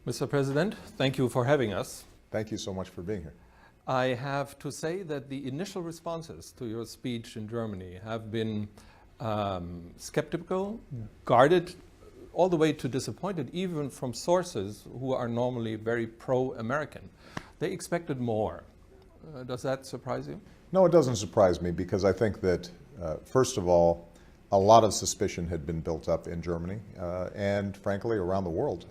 Mr. President, thank you for having us. Thank you so much for being here. I have to say that the initial responses to your speech in Germany have been skeptical, guarded, all the way to disappointed, even from sources who are normally very pro-American. They expected more. Does that surprise you? No, it doesn't surprise me, because I think that, first of all, a lot of suspicion had been built up in Germany and, frankly, around the world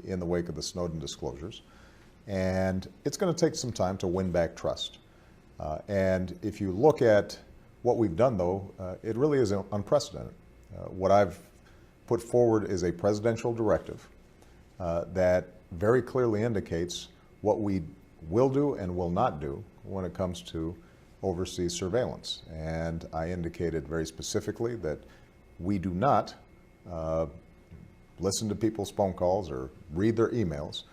in the wake of the Snowden disclosures. And it's going to take some time to win back trust. And if you look at what we've done, though, it really is unprecedented. What I've put forward is a presidential directive that very clearly indicates what we will do and will not do when it comes to overseas surveillance. And I indicated very specifically that we do not listen to people's phone calls or read their emails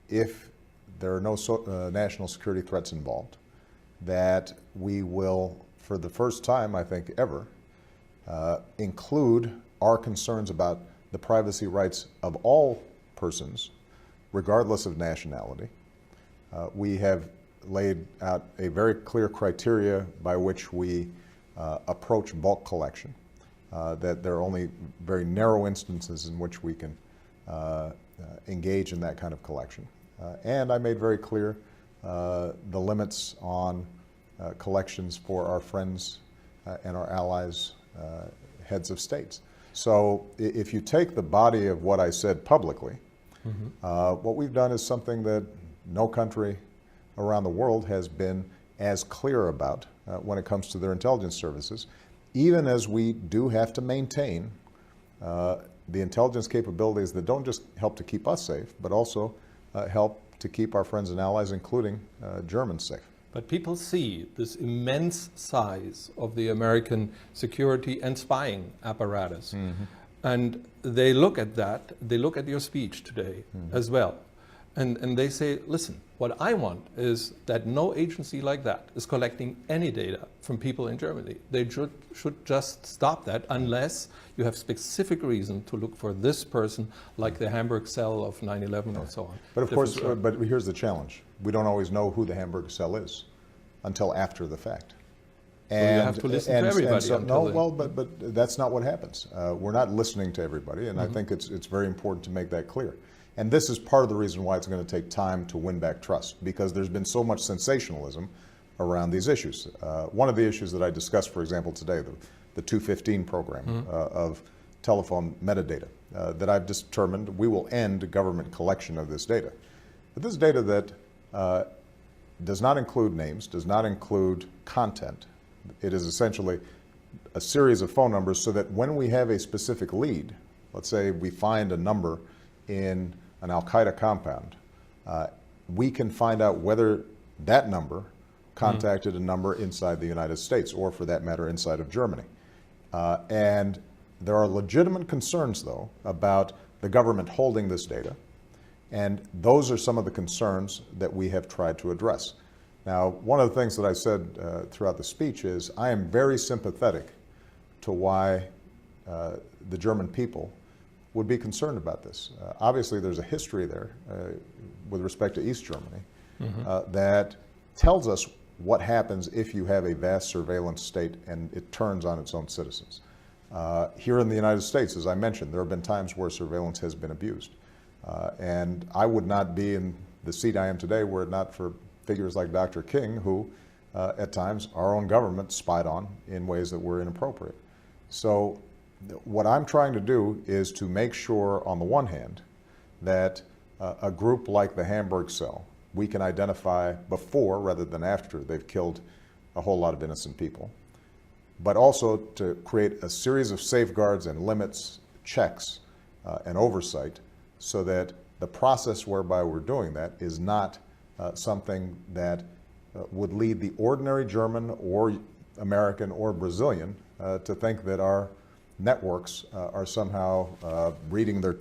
if there are no national security threats involved, that we will, for the first time, I think, ever, include our concerns about the privacy rights of all persons, regardless of nationality. We have laid out a very clear criteria by which we approach bulk collection, that there are only very narrow instances in which we can engage in that kind of collection. And I made very clear the limits on collections for our friends and our allies, heads of states. So if you take the body of what I said publicly, what we've done is something that no country around the world has been as clear about when it comes to their intelligence services, even as we do have to maintain the intelligence capabilities that don't just help to keep us safe, but also help to keep our friends and allies, including Germans, safe. But people see this immense size of the American security and spying apparatus. And they look at that, they look at your speech today as well. And they say, listen, what I want is that no agency like that is collecting any data from people in Germany. They should just stop that unless you have specific reason to look for this person, like the Hamburg cell of 9/11 or so on. But of course, but here's the challenge. We don't always know who the Hamburg cell is until after the fact. And so you have to listen to everybody. But that's not what happens. We're not listening to everybody, and I think it's very important to make that clear. And this is part of the reason why it's going to take time to win back trust, because there's been so much sensationalism around these issues. One of the issues that I discussed, for example, today, the 215 program of telephone metadata, that I've determined we will end government collection of this data. But this is data that does not include names, does not include content. It is essentially a series of phone numbers so that when we have a specific lead, let's say we find a number in an al-Qaeda compound, we can find out whether that number contacted a number inside the United States, or for that matter, inside of Germany. And there are legitimate concerns, though, about the government holding this data. And those are some of the concerns that we have tried to address. Now, one of the things that I said throughout the speech is I am very sympathetic to why the German people would be concerned about this. Obviously, there's a history there with respect to East Germany that tells us what happens if you have a vast surveillance state and it turns on its own citizens. Here in the United States, as I mentioned, there have been times where surveillance has been abused. And I would not be in the seat I am today were it not for figures like Dr. King, who at times our own government spied on in ways that were inappropriate. So what I'm trying to do is to make sure, on the one hand, that a group like the Hamburg cell, we can identify before rather than after they've killed a whole lot of innocent people, but also to create a series of safeguards and limits, checks, and oversight so that the process whereby we're doing that is not something that would lead the ordinary German or American or Brazilian to think that our networks are somehow reading their